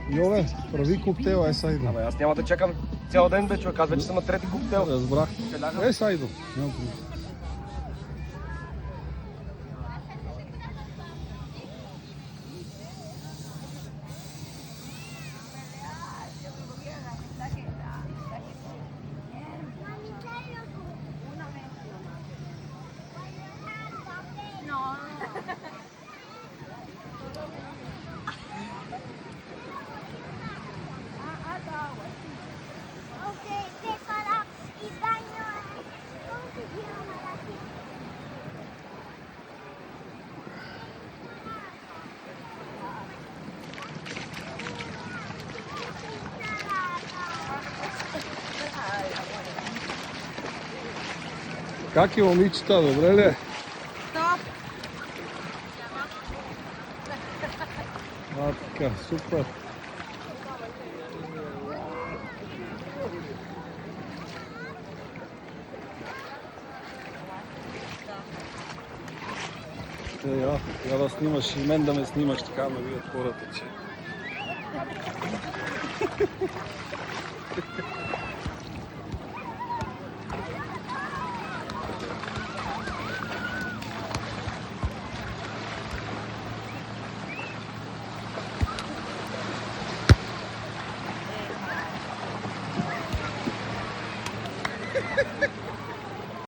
Йове, прави коктейл, са идвам. Абе, аз няма да чакам цял ден, бе, човек. Аз вече съм на трети коктейл. Разбрах. Са идвам. Няма проблем. Как е, момичета, добре ли? Топ! Така, супер. Я да снимаш и мен да ме снимаш, така ме видят хората, че...